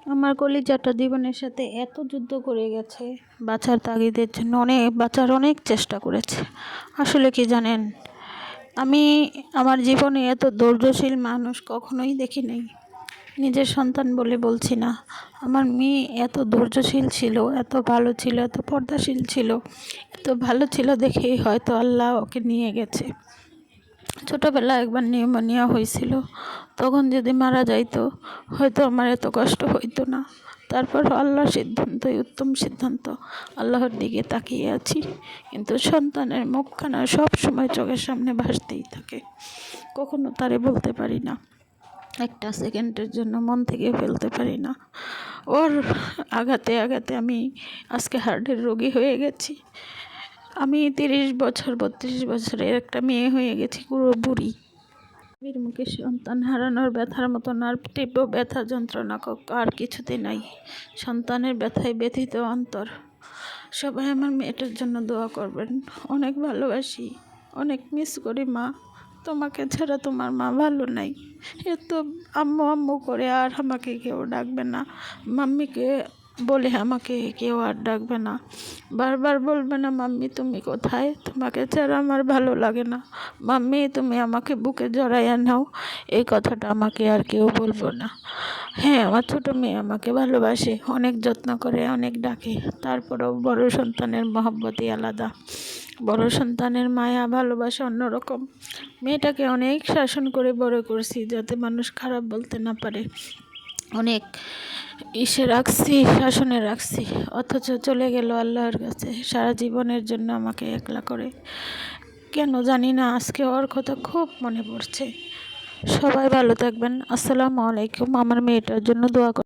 আমার কলিজাটা জীবনের সাথে এত যুদ্ধ করে গেছে, বাঁচার তাগিদের জন্য বাঁচার অনেক চেষ্টা করেছে। আসলে কি জানেন, আমি আমার জীবনে এত ধৈর্যশীল মানুষ কখনোই দেখি নাই। নিজের সন্তান বলে বলছি না, আমার মেয়ে এত ধৈর্যশীল ছিল, এত ভালো ছিল, এত পর্দাশীল ছিল, এত ভালো ছিল দেখেই হয়তো আল্লাহ ওকে নিয়ে গেছে। ছোটোবেলায় একবার নিউমোনিয়া হয়েছিল, তখন যদি মারা যাইতো হয়তো আমার এত কষ্ট হইতো না। তারপর আল্লাহর সিদ্ধান্তই উত্তম সিদ্ধান্ত, আল্লাহর দিকে তাকিয়ে আছি। কিন্তু সন্তানের মুখখানা সব সময় চোখের সামনে ভাসতেই থাকে, কখনো তারে বলতে পারি না, একটা সেকেন্ডের জন্য মন থেকে ফেলতে পারি না। ওর আঘাতে আঘাতে আমি আজকে হার্টের রোগী হয়ে গেছি। আমি 30 বছর 32 বছরের একটা মেয়ে হয়ে গেছি, পুরো বুড়ি। বীর মুখে সন্তান হারানোর ব্যথার মতন আর তীব্র ব্যথা যন্ত্রণা আর কিছুতে নাই। সন্তানের ব্যথায় ব্যথিত অন্তর। সবাই আমার মেয়েটার জন্য দোয়া করবেন। অনেক ভালোবাসি, অনেক মিস করি মা। তোমাকে ছাড়া তোমার মা ভালো নাই। এত আম্মু আম্মু করে আর আমাকে কেউ ডাকবে না, মাম্মিকে বলে আমাকে কেউ আর ডাকবে না। বারবার বলবে না, মাম্মি তুমি কোথায়, তোমাকে ছাড়া আমার ভালো লাগে না, মাম্মি তুমি আমাকে বুকে জড়াইয়া নাও, এই কথাটা আমাকে আর কেউ বলবো না। হ্যাঁ, আমার ছোটো মেয়ে আমাকে ভালোবাসে, অনেক যত্ন করে, অনেক ডাকে। তারপরেও বড় সন্তানের মহব্বতই আলাদা, বড় সন্তানের মায়া ভালোবাসা অন্যরকম। মেয়েটাকে অনেক শাসন করে বড় করছি, যাতে মানুষ খারাপ বলতে না পারে। অনেক রাখছি, শাসনে রাখছি, অথচ চলে গেল আল্লাহর কাছে সারা জীবনের জন্য আমাকে একলা করে। কেন জানি না, আজকে ওর কথা খুব মনে পড়ছে। সবাই ভালো থাকবেন। আসসালামু আলাইকুম। আমার মেয়েটার জন্য দোয়া